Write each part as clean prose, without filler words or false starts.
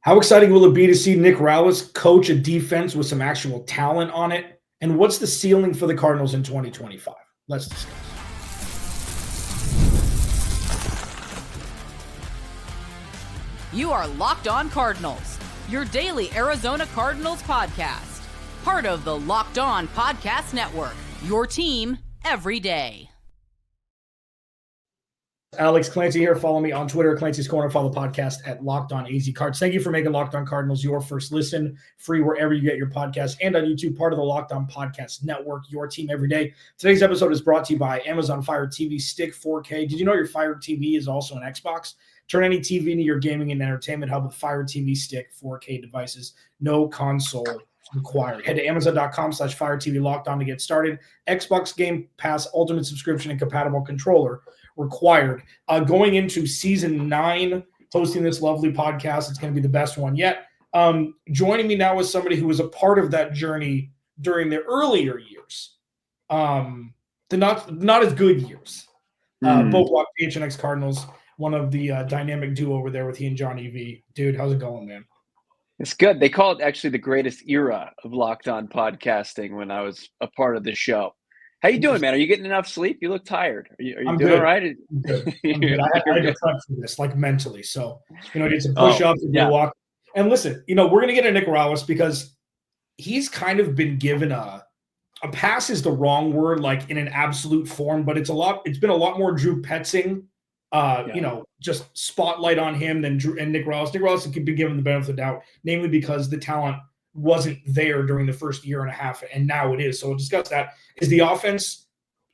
How exciting will it be to see Nick Rallis coach a defense with some actual talent on it? And what's the ceiling for the Cardinals in 2025? Let's discuss. You are Locked On Cardinals, your daily Arizona Cardinals podcast. Part of the Locked On Podcast Network, your team every day. Alex Clancy here. Follow me on Twitter, Clancy's Corner. Follow the podcast at Locked On AZ Cards. Thank you for making Locked On Cardinals your first listen, free wherever you get your podcast, and on YouTube, part of the Locked On Podcast Network, your team every day. Today's episode is brought to you by Amazon Fire TV Stick 4K. Did you know your Fire TV is also an Xbox? Turn any TV into your gaming and entertainment hub with Fire TV Stick 4K devices. No console required. Head to Amazon.com/Fire TV Locked On to get started. Xbox Game Pass Ultimate subscription and compatible controller required. Going into season 9, hosting this lovely podcast. It's going to be the best one yet. Joining me now is somebody who was a part of that journey during the earlier years, the not as good years. Both Block PHNX Cardinals, one of the dynamic duo over there with he and Johnny V. Dude, how's it going, man? It's good. They call it actually the greatest era of Locked On podcasting when I was a part of the show. How you doing, man? Are you getting enough sleep? You look tired. Are you doing good. all right? I'm good. I had to prep for this, like mentally. So, did some push-ups and walk. And listen, we're going to get a Nick Rallis because he's kind of been given a pass is the wrong word, like in an absolute form, but it's been a lot more Drew Petzing, just spotlight on him than Drew and Nick Rallis. Nick Rallis could be given the benefit of the doubt, namely because the talent wasn't there during the first year and a half, and now it is. So we'll discuss that. Is the offense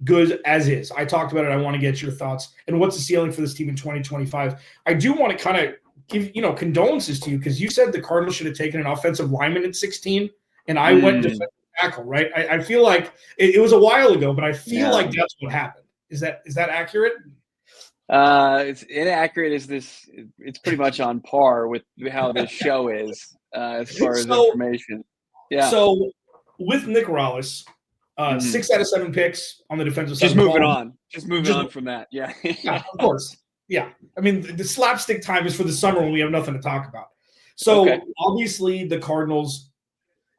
good as is? I talked about it. I want to get your thoughts. And what's the ceiling for this team in 2025? I do want to kind of give, condolences to you because you said the Cardinals should have taken an offensive lineman at 16, and I went defensive tackle, right? I feel like it was a while ago, but I feel like that's what happened. Is that accurate? It's inaccurate as this. It's pretty much on par with how this show is as far as information. Yeah. So with Nick Rallis, 6 out of 7 picks on the defensive side. Just moving on from that. Yeah. Yeah, of course. Yeah. I mean, the slapstick time is for the summer when we have nothing to talk about. So obviously the Cardinals,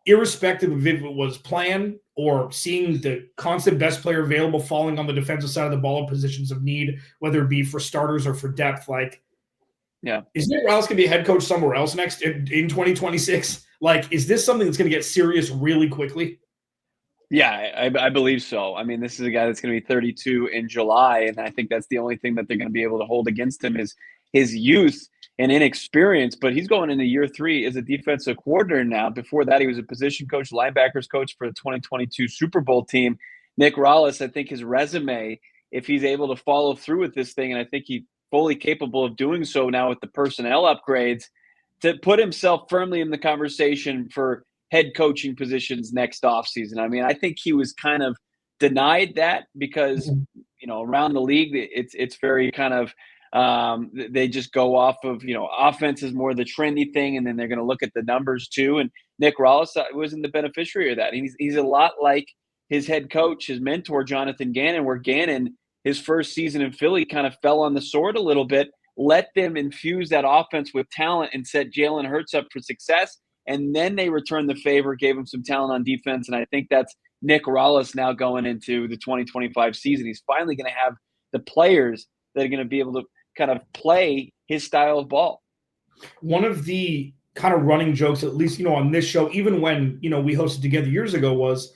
irrespective of if it was planned or seeing the constant best player available falling on the defensive side of the ball in positions of need, whether it be for starters or for depth, is Nick Rallis going to be a head coach somewhere else next in 2026? Is this something that's going to get serious really quickly? Yeah, I believe so. I mean, this is a guy that's going to be 32 in July, and I think that's the only thing that they're going to be able to hold against him is his youth and inexperience. But he's going into year 3 as a defensive coordinator now. Before that, he was a position coach, linebackers coach for the 2022 Super Bowl team. Nick Rallis, I think his resume, if he's able to follow through with this thing, and I think he's fully capable of doing so now with the personnel upgrades, to put himself firmly in the conversation for head coaching positions next offseason. I mean, I think he was kind of denied that because, around the league, it's very kind of they just go off of, offense is more the trendy thing, and then they're going to look at the numbers too. And Nick Rallis wasn't the beneficiary of that. He's a lot like his head coach, his mentor, Jonathan Gannon, where Gannon, his first season in Philly, kind of fell on the sword a little bit, let them infuse that offense with talent and set Jalen Hurts up for success. And then they returned the favor, gave him some talent on defense. And I think that's Nick Rallis now going into the 2025 season. He's finally going to have the players that are going to be able to kind of play his style of ball. One of the kind of running jokes, at least, on this show, even when, we hosted together years ago, was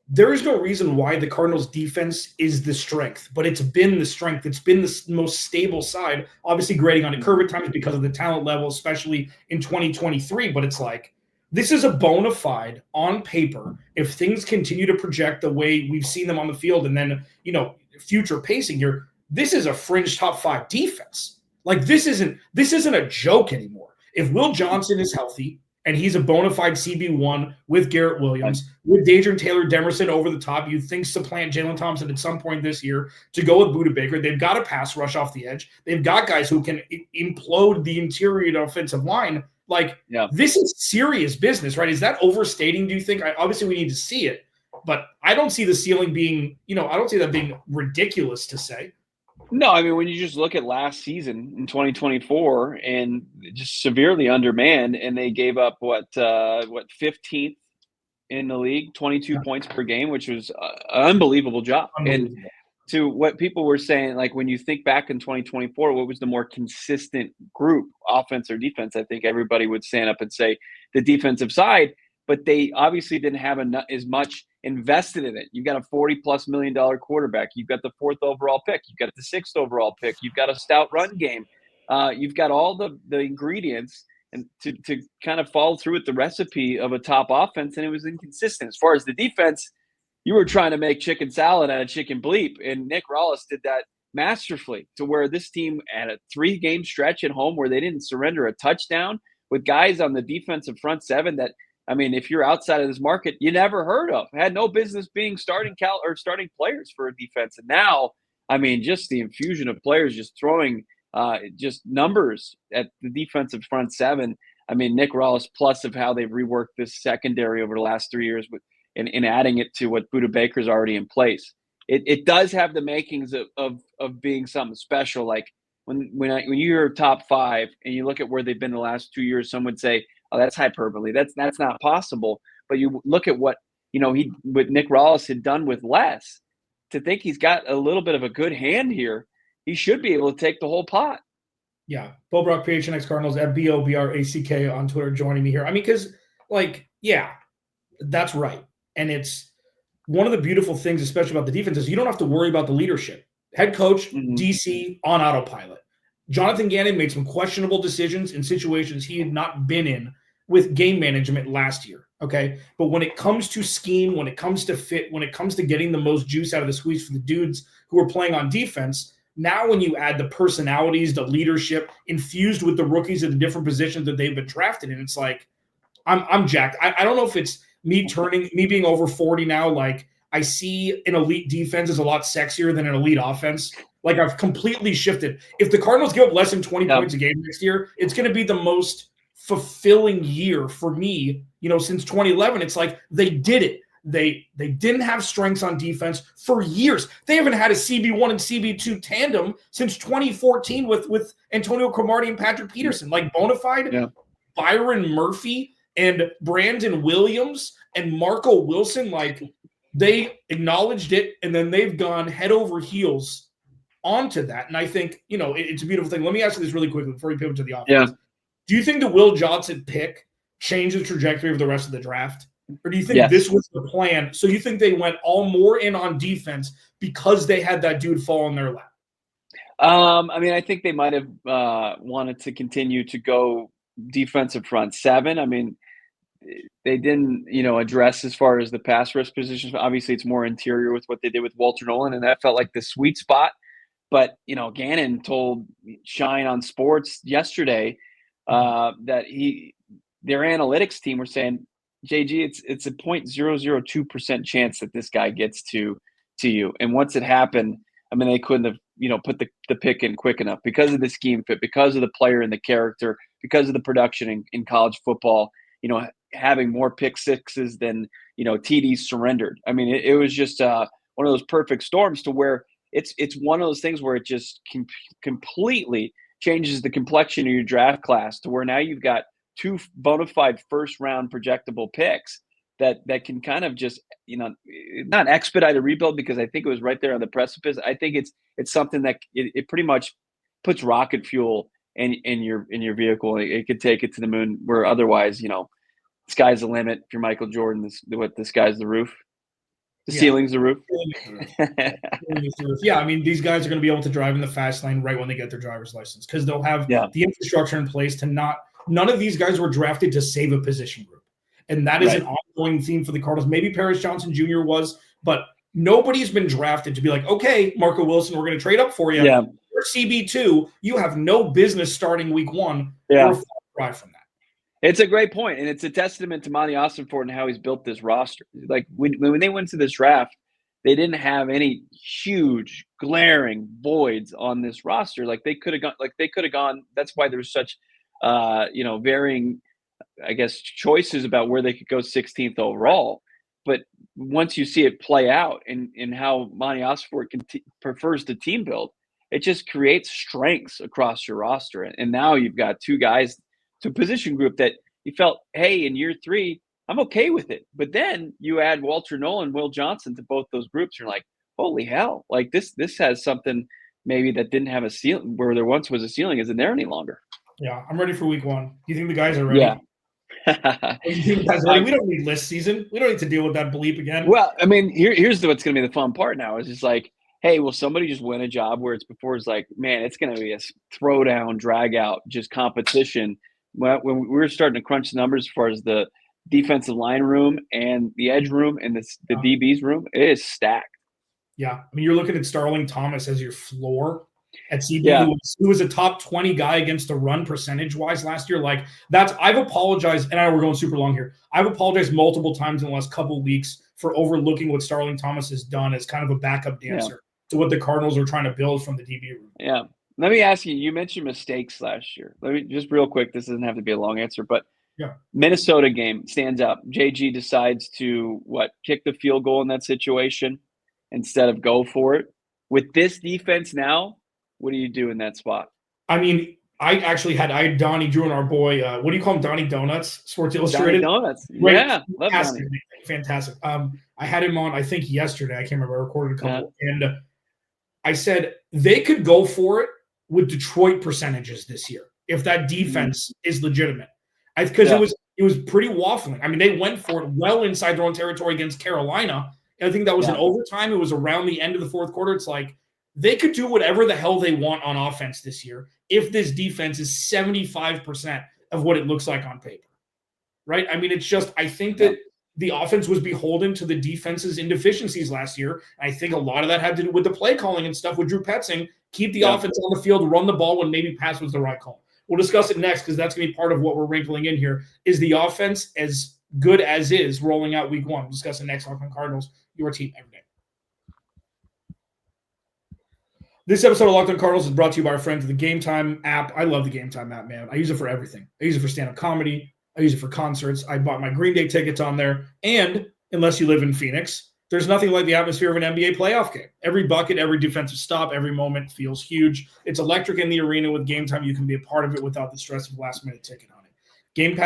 there is no reason why the Cardinals defense is the strength, but it's been the strength. It's been the most stable side, obviously grading on a curve at times because of the talent level, especially in 2023. But it's this is a bona fide on paper. If things continue to project the way we've seen them on the field and then, future pacing here, this is a fringe top 5 defense. This isn't a joke anymore. If Will Johnson is healthy, and he's a bona fide CB1 with Garrett Williams, with Dadrian Taylor-Demerson over the top. You'd think supplant Jalen Thompson at some point this year to go with Budda Baker. They've got a pass rush off the edge. They've got guys who can implode the interior offensive line. This is serious business, right? Is that overstating, do you think? Obviously, we need to see it, but I don't see the ceiling being, I don't see that being ridiculous to say. No, I mean, when you just look at last season in 2024 and just severely undermanned, and they gave up what 15th in the league, 22 Yeah, points per game, which was an unbelievable job. And unbelievable. to what people were saying, like when you think back in 2024, what was the more consistent group, offense or defense? I think everybody would stand up and say the defensive side, but they obviously didn't have as much invested in it. You've got a $40+ million quarterback. You've got the 4th overall pick. You've got the 6th overall pick. You've got a stout run game. You've got all the ingredients and to kind of follow through with the recipe of a top offense, and it was inconsistent. As far as the defense, you were trying to make chicken salad out of chicken bleep, and Nick Rallis did that masterfully to where this team had a 3-game stretch at home where they didn't surrender a touchdown with guys on the defensive front seven that, I mean, if you're outside of this market, you never heard of, had no business being starting players for a defense. And now, I mean, just the infusion of players just throwing just numbers at the defensive front seven. I mean, Nick Rallis plus of how they've reworked this secondary over the last 3 years with and adding it to what Budda Baker's already in place. It does have the makings of being something special. Like when you're top 5 and you look at where they've been the last 2 years, some would say, "Oh, that's hyperbole. That's not possible." But you look at what what Nick Rallis had done with less. To think he's got a little bit of a good hand here, he should be able to take the whole pot. Yeah, Bo Brock, PHNX Cardinals at BOBRACK on Twitter joining me here. I mean, because yeah, that's right. And it's one of the beautiful things, especially about the defense, is you don't have to worry about the leadership. Head coach, DC on autopilot. Jonathan Gannon made some questionable decisions in situations he had not been in with game management last year. Okay. But when it comes to scheme, when it comes to fit, when it comes to getting the most juice out of the squeeze for the dudes who are playing on defense, now when you add the personalities, the leadership infused with the rookies at the different positions that they've been drafted in, it's like, I'm jacked. I don't know if it's me being over 40 now. Like, I see an elite defense is a lot sexier than an elite offense. Like, I've completely shifted. If the Cardinals give up less than 20 points a game next year, it's going to be the most fulfilling year for me, since 2011. It's like they did it. They didn't have strengths on defense for years. They haven't had a CB1 and CB2 tandem since 2014 with Antonio Cromartie and Patrick Peterson. Like, bona fide Byron Murphy and Brandon Williams and Marco Wilson, like, they acknowledged it, and then they've gone head over heels onto that. And I think, it's a beautiful thing. Let me ask you this really quickly before we pivot to the offense. Yeah. Do you think the Will Johnson pick changed the trajectory of the rest of the draft? Or do you think this was the plan? So you think they went all more in on defense because they had that dude fall in their lap? I mean, I think they might have wanted to continue to go defensive front seven. I mean, they didn't, address as far as the pass rush positions. Obviously, it's more interior with what they did with Walter Nolan, and that felt like the sweet spot. But, Gannon told Shine on Sports yesterday that their analytics team were saying, JG, it's a 0.002% chance that this guy gets to you. And once it happened, I mean, they couldn't have, put the pick in quick enough because of the scheme fit, because of the player and the character, because of the production in college football, having more pick sixes than, TDs surrendered. I mean, it was just one of those perfect storms to where it's one of those things where it just completely changes the complexion of your draft class to where now you've got 2 bona fide first round projectable picks that can kind of just, not expedite a rebuild, because I think it was right there on the precipice. I think it's something that it pretty much puts rocket fuel in your vehicle. It could take it to the moon, where otherwise, sky's the limit. If you're Michael Jordan, the sky's the roof. The ceiling's the roof. Yeah, I mean, these guys are going to be able to drive in the fast lane right when they get their driver's license, because they'll have the infrastructure in place to not. None of these guys were drafted to save a position group, and that is an ongoing theme for the Cardinals. Maybe Paris Johnson Jr. was, but nobody's been drafted to be like, okay, Marco Wilson, we're going to trade up for you. Yeah. You're CB2. You have no business starting week 1. Yeah. We're far cry from that. It's a great point, and it's a testament to Monty Ossenfort and how he's built this roster. Like when they went to this draft, they didn't have any huge glaring voids on this roster. Like they could have gone. That's why there's such, varying, I guess, choices about where they could go 16th overall. But once you see it play out and how Monty Ossenfort prefers to team build, it just creates strengths across your roster. And now you've got two guys to position group that you felt, hey, in year 3, I'm okay with it. But then you add Walter Nolan, Will Johnson to both those groups. You're like, holy hell, like this has something maybe that didn't have a ceiling, where there once was a ceiling isn't there any longer. Yeah, I'm ready for week 1. Do you think the guys are ready? Yeah. You think the guys are ready? We don't need list season. We don't need to deal with that bleep again. Well, I mean, here's what's going to be the fun part now is just like, hey, will somebody just win a job where it's like, man, it's going to be a throwdown, drag out, just competition. When we were starting to crunch the numbers as far as the defensive line room and the edge room and the DB's room, it is stacked. Yeah, I mean, you're looking at Starling Thomas as your floor at CB, Yeah. who was a top 20 guy against the run percentage-wise last year. Like, I've apologized, and I know we're going super long here. I've apologized multiple times in the last couple of weeks for overlooking what Starling Thomas has done as kind of a backup dancer to what the Cardinals are trying to build from the DB room. Yeah. Let me ask you, you mentioned mistakes last year. Let me just real quick, this doesn't have to be a long answer, but Minnesota game stands up. JG decides to kick the field goal in that situation instead of go for it. With this defense now, what do you do in that spot? I mean, I had Donnie Drew and our boy, what do you call him? Donnie Donuts, Sports Illustrated. Donnie Donuts. Right. Yeah. Love Fantastic. Donnie. Fantastic. I had him on, I think yesterday. I can't remember. I recorded a couple. And I said they could go for it with Detroit percentages this year if that defense is legitimate. Because it was pretty waffling. I mean, they went for it well inside their own territory against Carolina. And I think that was an overtime. It was around the end of the fourth quarter. It's like they could do whatever the hell they want on offense this year if this defense is 75% of what it looks like on paper. Right? I mean, it's just I think that the offense was beholden to the defense's inefficiencies last year. I think a lot of that had to do with the play calling and stuff with Drew Petzing. Keep the offense on the field, run the ball when maybe pass was the right call. We'll discuss it next because that's going to be part of what we're wrinkling in here. Is the offense as good as is rolling out week 1? We'll discuss it next. Locked On Cardinals, your team every day. This episode of Locked On Cardinals is brought to you by our friends at the Game Time app. I love the Game Time app, man. I use it for everything. I use it for stand-up comedy. I use it for concerts. I bought my Green Day tickets on there. And unless you live in Phoenix, there's nothing like the atmosphere of an NBA playoff game. Every bucket, every defensive stop, every moment feels huge. It's electric in the arena. With Game Time, you can be a part of it without the stress of last-minute ticket hunting. Game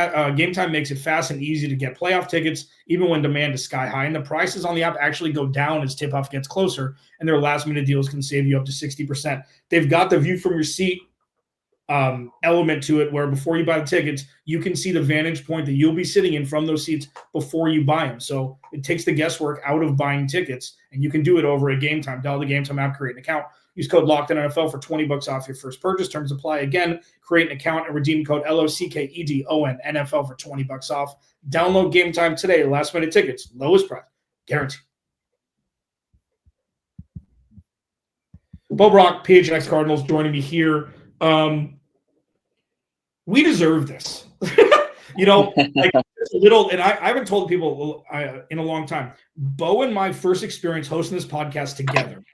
Time makes it fast and easy to get playoff tickets, even when demand is sky high. And the prices on the app actually go down as tip-off gets closer, and their last-minute deals can save you up to 60%. They've got the view from your seat element to it, where before you buy the tickets, you can see the vantage point that you'll be sitting in from those seats before you buy them. So it takes the guesswork out of buying tickets, and you can do it over at Game Time. Download the Game Time app, create an account. Use code LOCKEDONNFL for $20 off your first purchase. Terms apply. Again, create an account and redeem code LOCKEDON NFL for $20 off. Download Game Time today. Last minute tickets, lowest price, guaranteed. Bo Brock, PHNX Cardinals, joining me here. We deserve this. Like a little, and I haven't told people in a long time. Bo and my first experience hosting this podcast together.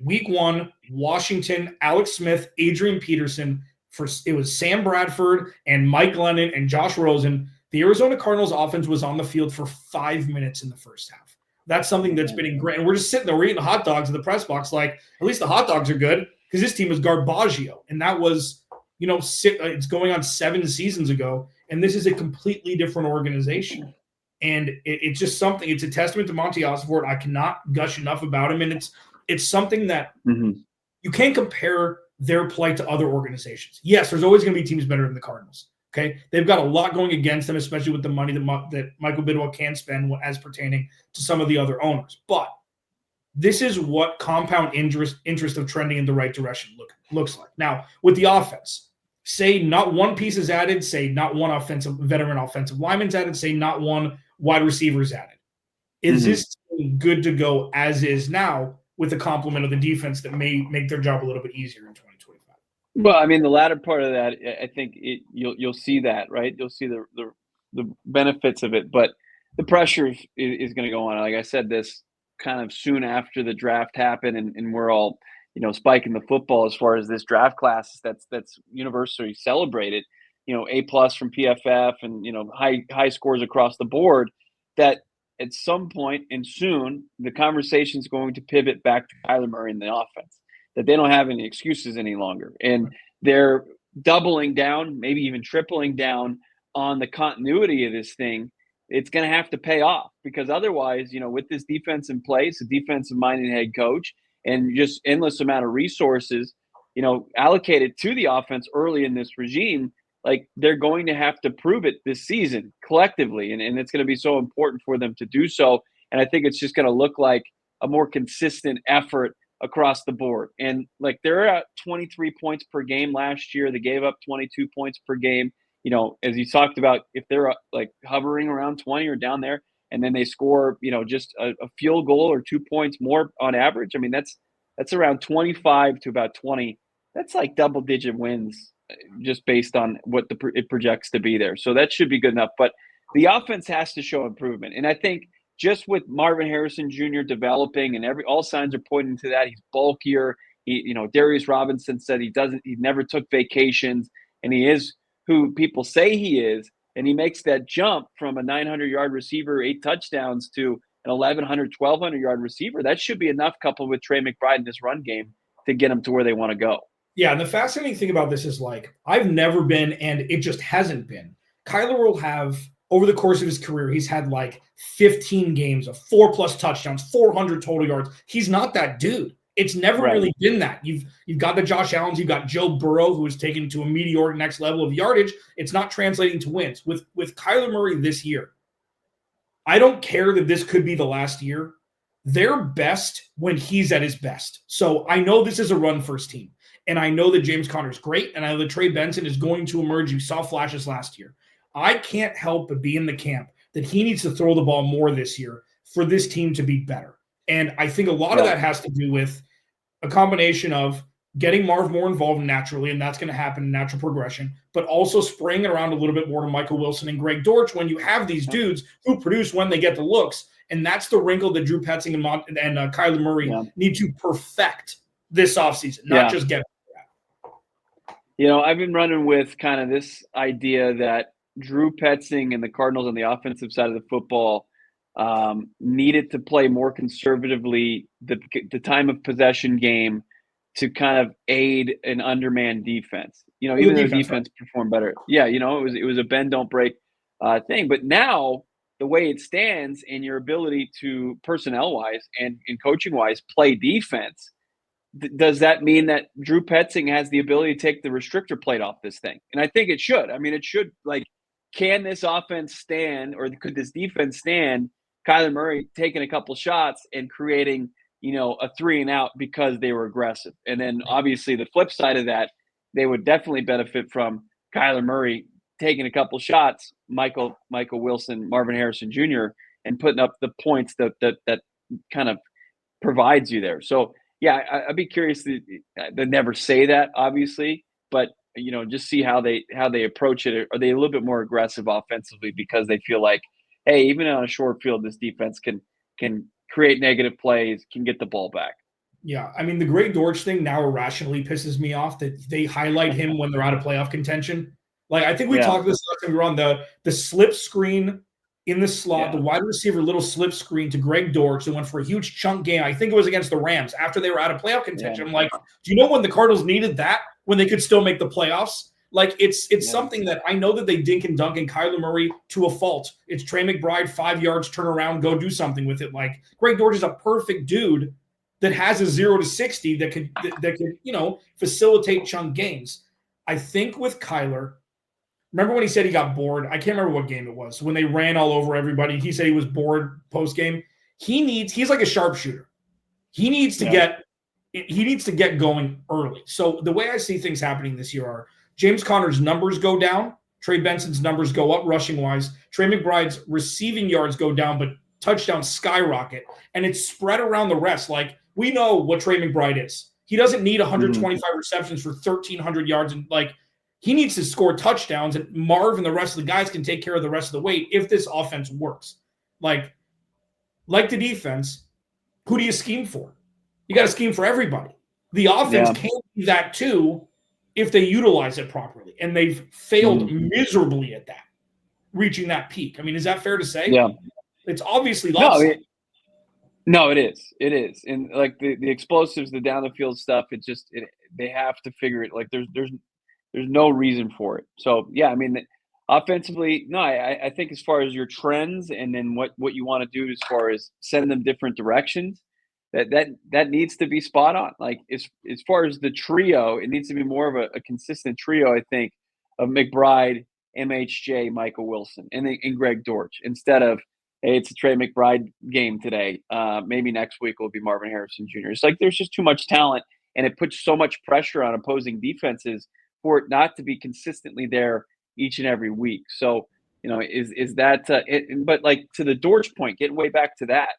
Week 1, Washington, Alex Smith, Adrian Peterson. It was Sam Bradford and Mike Glennon and Josh Rosen. The Arizona Cardinals offense was on the field for 5 minutes in the first half. That's something that's been great. And we're just sitting there, we're eating hot dogs in the press box. Like, at least the hot dogs are good because this team is Garbaggio. And that was, it's going on 7 seasons ago. And this is a completely different organization. And it's just something, it's a testament to Monty Osborne. I cannot gush enough about him. And it's something that you can't compare their play to other organizations. Yes, there's always going to be teams better than the Cardinals. Okay, they've got a lot going against them, especially with the money that Michael Bidwell can spend as pertaining to some of the other owners. But this is what compound interest of trending in the right direction looks like. Now, with the offense, say not one piece is added, say not one veteran offensive lineman's added, say not one wide receiver's added. Is this team good to go as is now with the complement of the defense that may make their job a little bit easier in 2025? Well, I mean, the latter part of that, I think you'll see that, right? You'll see the benefits of it, but the pressure is going to go on. Like I said, this kind of soon after the draft happened, and we're all, spiking the football as far as this draft class that's universally celebrated. A+ from PFF, and high scores across the board. That at some point and soon, the conversation is going to pivot back to Kyler Murray in the offense. that they don't have any excuses any longer. And they're doubling down, maybe even tripling down on the continuity of this thing. It's going to have to pay off, because otherwise, with this defense in place, a defensive-minded head coach, and just endless amount of resources, allocated to the offense early in this regime, like, they're going to have to prove it this season collectively. And it's going to be so important for them to do so. And I think it's just going to look like a more consistent effort across the board. And like, they're at 23 points per game last year. They gave up 22 points per game. As you talked about, if they're like hovering around 20 or down there, and then they score, just a field goal or 2 points more on average, I mean, that's around 25 to about 20. That's like double-digit wins, just based on what it projects to be there. So that should be good enough. But the offense has to show improvement. And I think just with Marvin Harrison Jr. developing, and all signs are pointing to that. He's bulkier. Darius Robinson said he never took vacations, and he is who people say he is. And he makes that jump from a 900-yard receiver, 8 touchdowns, to an 1,100, 1,200-yard receiver. That should be enough, coupled with Trey McBride in this run game, to get them to where they want to go. Yeah, and the fascinating thing about this is, like, I've never been, and it just hasn't been. Kyler will have, over the course of his career, he's had like 15 games of 4+ touchdowns, 400 total yards. He's not that dude. It's never really been that. You've got the Josh Allens, you've got Joe Burrow, who is taken to a meteoric next level of yardage. It's not translating to wins. With Kyler Murray this year, I don't care that this could be the last year. They're best when he's at his best. So I know this is a run-first team. And I know that James Conner's great, and I know that Trey Benson is going to emerge. You saw flashes last year. I can't help but be in the camp that he needs to throw the ball more this year for this team to be better. And I think a lot of that has to do with a combination of getting Marv more involved naturally, and that's going to happen in natural progression, but also spraying it around a little bit more to Michael Wilson and Greg Dortch when you have these dudes who produce when they get the looks. And that's the wrinkle that Drew Petzing and Kyler Murray need to perfect this offseason, not just get I've been running with kind of this idea that Drew Petzing and the Cardinals on the offensive side of the football needed to play more conservatively the time of possession game to kind of aid an undermanned defense. Even though defense performed better. Yeah, it was a bend don't break thing. But now the way it stands, and your ability to personnel wise and coaching wise play defense, does that mean that Drew Petzing has the ability to take the restrictor plate off this thing? And I think it should. I mean, it should. Like, can this offense stand, or could this defense stand Kyler Murray taking a couple shots and creating, a 3-and-out because they were aggressive? And then obviously the flip side of that, they would definitely benefit from Kyler Murray taking a couple shots, Michael Wilson, Marvin Harrison Jr., and putting up the points that kind of provides you there. So, yeah, I'd be curious. They never say that, obviously, but just see how they approach it. Are they a little bit more aggressive offensively because they feel like, hey, even on a short field, this defense can create negative plays, can get the ball back. Yeah, I mean, the Greg Dortch thing now irrationally pisses me off that they highlight him when they're out of playoff contention. Like, I think we talked this last time we were on the slip screen in the slot, the wide receiver little slip screen to Greg Dortch that went for a huge chunk game. I think it was against the Rams after they were out of playoff contention. I'm like, do you know when the Cardinals needed that? When they could still make the playoffs? Like, it's something that I know that they dink and dunk in Kyler Murray to a fault. It's Trey McBride, 5 yards, turn around, go do something with it. Like, Greg Dortch is a perfect dude that has a 0 to 60 that could facilitate chunk games. I think with Kyler, remember when he said he got bored? I can't remember what game it was. When they ran all over everybody, he said he was bored post-game. He's like a sharpshooter. He needs to get going early. So the way I see things happening this year are James Conner's numbers go down, Trey Benson's numbers go up rushing-wise, Trey McBride's receiving yards go down, but touchdowns skyrocket, and it's spread around the rest. Like, we know what Trey McBride is. He doesn't need 125 receptions for 1,300 yards, and he needs to score touchdowns, and Marv and the rest of the guys can take care of the rest of the weight if this offense works. Like the defense, who do you scheme for? You got to scheme for everybody. The offense can do that too if they utilize it properly, and they've failed miserably at that, reaching that peak. I mean, is that fair to say? Yeah. It's obviously lopsided. No, it is. It is. And like the explosives, the down the field stuff, they have to figure it. Like there's no reason for it. So yeah, I mean, offensively, no, I think as far as your trends and then what you want to do as far as send them different directions, that needs to be spot on. Like as far as the trio, it needs to be more of a consistent trio, I think, of McBride, MHJ, Michael Wilson, and Greg Dortch instead of hey, it's a Trey McBride game today. Maybe next week will be Marvin Harrison Jr. It's like there's just too much talent, and it puts so much pressure on opposing defenses for it not to be consistently there each and every week. So, is that it, but like to the Dortch point, getting way back to that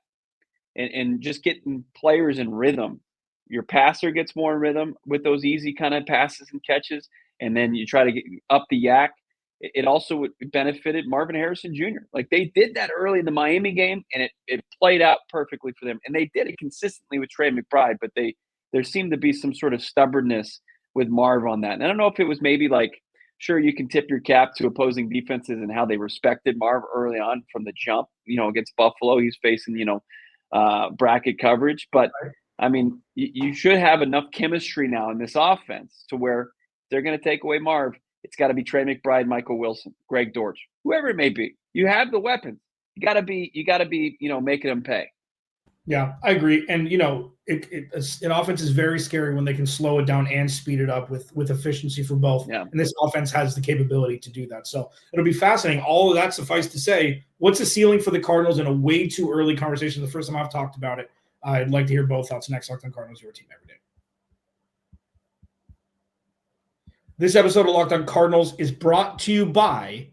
and just getting players in rhythm. Your passer gets more in rhythm with those easy kind of passes and catches, and then you try to get up the yak. It also benefited Marvin Harrison Jr. Like they did that early in the Miami game, and it played out perfectly for them. And they did it consistently with Trey McBride, but there seemed to be some sort of stubbornness with Marv on that. And I don't know if it was maybe like, sure, you can tip your cap to opposing defenses and how they respected Marv early on from the jump, against Buffalo. He's facing, bracket coverage. But, I mean, you should have enough chemistry now in this offense to where they're going to take away Marv. It's got to be Trey McBride, Michael Wilson, Greg Dortch, whoever it may be. You have the weapons. You got to be, making them pay. Yeah, I agree. And, an offense is very scary when they can slow it down and speed it up with efficiency for both. Yeah. And this offense has the capability to do that. So it'll be fascinating. All of that suffice to say, what's the ceiling for the Cardinals in a way too early conversation? The first time I've talked about it. I'd like to hear both thoughts next. Locked On Cardinals, your team every day. This episode of Locked On Cardinals is brought to you by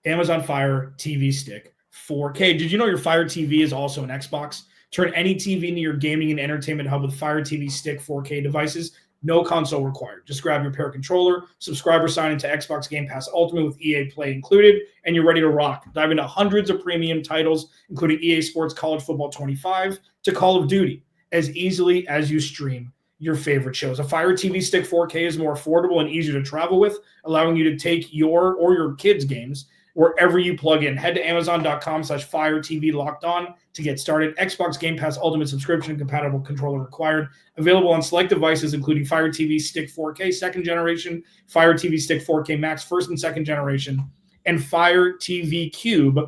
Amazon Fire TV Stick 4K. Did you know your Fire TV is also an Xbox? Turn any TV into your gaming and entertainment hub with Fire TV Stick 4K devices. No console required. Just grab your pair controller, subscribe or sign into Xbox Game Pass Ultimate with EA Play included, and you're ready to rock. Dive into hundreds of premium titles, including EA Sports College Football 25 to Call of Duty, as easily as you stream your favorite shows. A Fire TV Stick 4K is more affordable and easier to travel with, allowing you to take your or your kids' games wherever you plug in. Head to Amazon.com/Fire TV Locked On to get started. Xbox Game Pass Ultimate subscription compatible controller required. Available on select devices, including Fire TV Stick 4K second generation, Fire TV Stick 4K Max first and second generation, and Fire TV Cube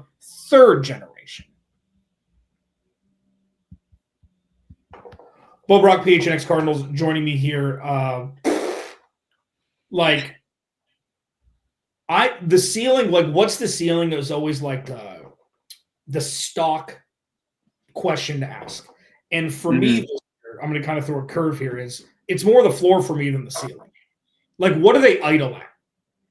third generation. Bo Brock, PHNX Cardinals, joining me here. The ceiling, what's the ceiling is always the stock question to ask. And for me, I'm going to kind of throw a curve here, it's more the floor for me than the ceiling. What do they idle at?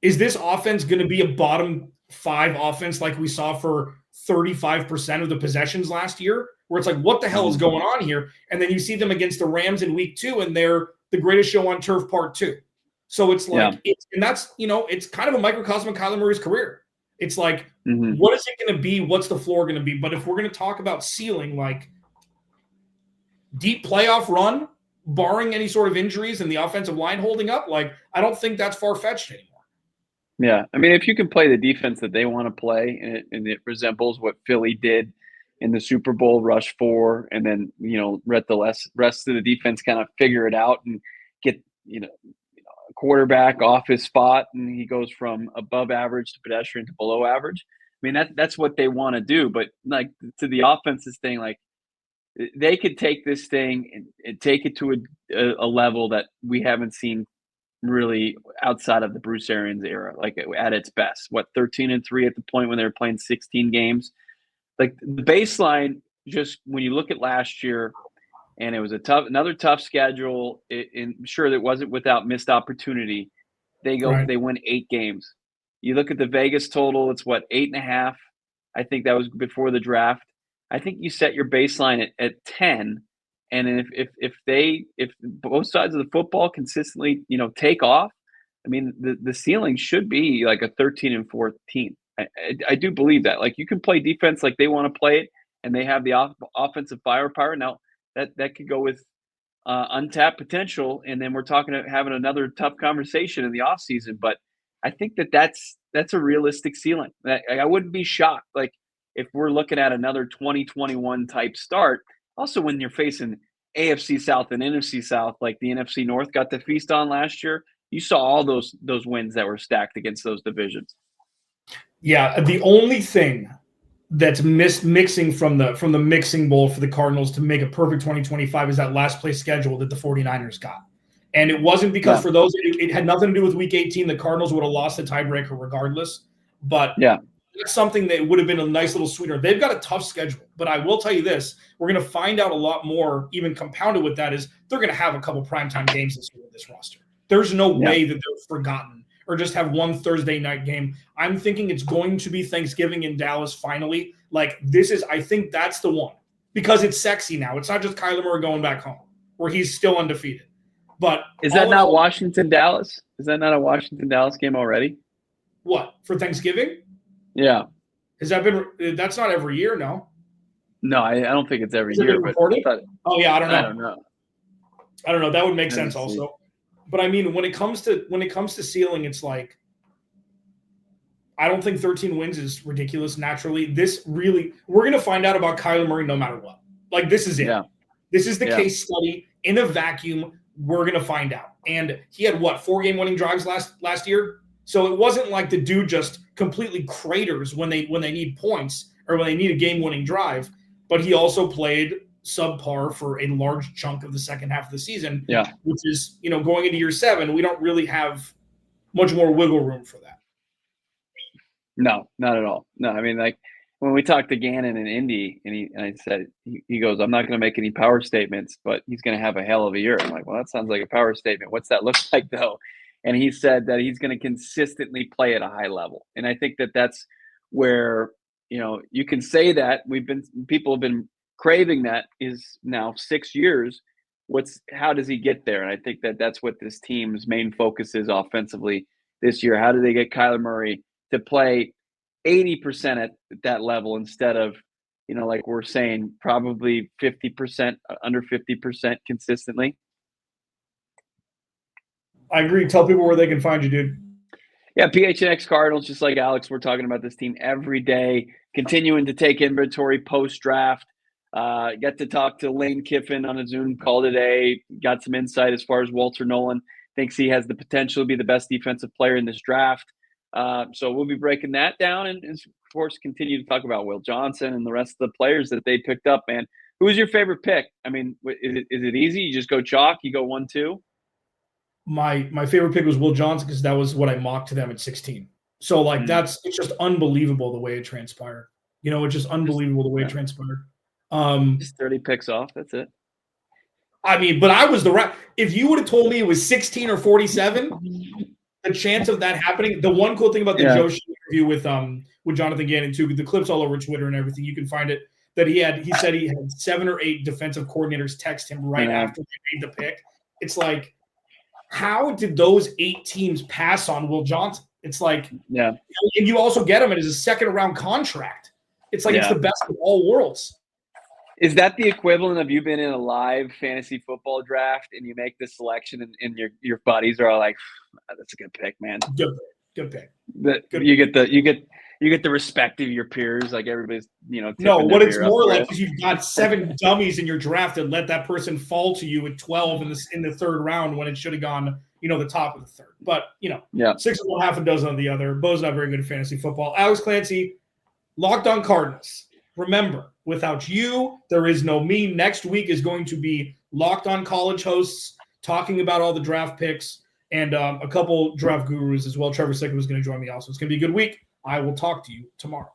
Is this offense going to be a bottom 5 offense like we saw for 35% of the possessions last year, where it's like, what the hell is going on here? And then you see them against the Rams in week 2, and they're the greatest show on turf part 2. So it's and that's, it's kind of a microcosm of Kyler Murray's career. It's like, what is it going to be? What's the floor going to be? But if we're going to talk about ceiling, deep playoff run, barring any sort of injuries and the offensive line holding up, I don't think that's far-fetched anymore. Yeah. I mean, if you can play the defense that they want to play and it resembles what Philly did in the Super Bowl, rush 4, and then, let the rest of the defense kind of figure it out and get, a quarterback off his spot, and he goes from above average to pedestrian to below average. I mean, that's what they want to do. But to the offenses thing, they could take this thing and take it to a level that we haven't seen really outside of the Bruce Arians era, at its best. 13-3 at the point when they were playing 16 games. The baseline, just when you look at last year, and it was another tough schedule. Sure, it wasn't without missed opportunity. They win 8 games. You look at the Vegas total; it's 8.5. I think that was before the draft. I think you set your baseline at 10, and if both sides of the football consistently take off, I mean the ceiling should be a 13-4 team. I do believe that. You can play defense like they want to play it, and they have the offensive firepower now. That could go with untapped potential, and then we're talking about having another tough conversation in the offseason. But I think that's a realistic ceiling. I wouldn't be shocked if we're looking at another 2021 type start. Also, when you're facing AFC South and NFC South, like the NFC North got to feast on last year, you saw all those wins that were stacked against those divisions. Yeah, the only thing that's mixing from the mixing bowl for the Cardinals to make a perfect 2025 is that last place schedule that the 49ers got. And it wasn't because for those, it had nothing to do with week 18. The Cardinals would have lost the tiebreaker regardless. But it's something that would have been a nice little sweetener. They've got a tough schedule. But I will tell you this, we're going to find out a lot more, even compounded with that, is they're going to have a couple primetime games this year with this roster. There's no way that they're forgotten or just have one Thursday night game. I'm thinking it's going to be Thanksgiving in Dallas finally. Like, I think that's the one. Because it's sexy now. It's not just Kyler Murray going back home, where he's still undefeated. But is that not Washington Dallas? Is that not a Washington Dallas game already? What, for Thanksgiving? Yeah. Has that been? That's not every year, no. No, I don't think it's every year. But oh yeah, I don't know. I don't know. That would make sense also. But I mean, when it comes to ceiling, it's like I don't think 13 wins is ridiculous. Naturally, we're gonna find out about Kyler Murray no matter what. Like, this is it. Yeah. This is the case study in a vacuum. We're going to find out. And he had 4 game-winning drives last year? So it wasn't like the dude just completely craters when they need points or when they need a game-winning drive, but he also played subpar for a large chunk of the second half of the season, which is, going into year 7, we don't really have much more wiggle room for that. No, not at all. No, I mean, like, when we talked to Gannon in Indy, and I said, he goes, I'm not going to make any power statements, but he's going to have a hell of a year. I'm like, well, that sounds like a power statement. What's that look like, though? And he said that he's going to consistently play at a high level. And I think that that's where, you can say that people have been craving that is now 6 years. How does he get there? And I think that that's what this team's main focus is offensively this year. How do they get Kyler Murray to play 80% at that level instead of, like we're saying, probably 50%, under 50% consistently? I agree. Tell people where they can find you, dude. Yeah, PHNX Cardinals, just like Alex, we're talking about this team every day, continuing to take inventory post-draft. Got to talk to Lane Kiffin on a Zoom call today. Got some insight as far as Walter Nolan thinks he has the potential to be the best defensive player in this draft. So we'll be breaking that down and, of course, continue to talk about Will Johnson and the rest of the players that they picked up, man. Who was your favorite pick? I mean, is it easy? You just go chalk? You go 1-2? My favorite pick was Will Johnson because that was what I mocked to them at 16. So, it's just unbelievable the way it transpired. It's just unbelievable the way it transpired. Just 30 picks off. That's it. I mean, but I was if you would have told me it was 16 or 47, the chance of that happening. The one cool thing about the Joe Shea interview with Jonathan Gannon too, the clips all over Twitter and everything, you can find it. That he said he had 7 or 8 defensive coordinators text him right after they made the pick. It's like, how did those 8 teams pass on Will Johnson? It's like, and you also get him as a second round contract. It's like it's the best of all worlds. Is that the equivalent of you been in a live fantasy football draft and you make the selection and your buddies are all like, oh, that's a good pick, man. Good pick. You get the respect of your peers, like everybody's, No, what it's more like is you've got 7 dummies in your draft and let that person fall to you at 12 in the third round when it should have gone, the top of the third. But 6 of one, half a dozen of the other. Bo's not very good at fantasy football. Alex Clancy, Locked On Cardinals. Remember, without you, there is no me. Next week is going to be Locked On College hosts talking about all the draft picks and a couple draft gurus as well. Trevor Sickett was going to join me also. It's going to be a good week. I will talk to you tomorrow.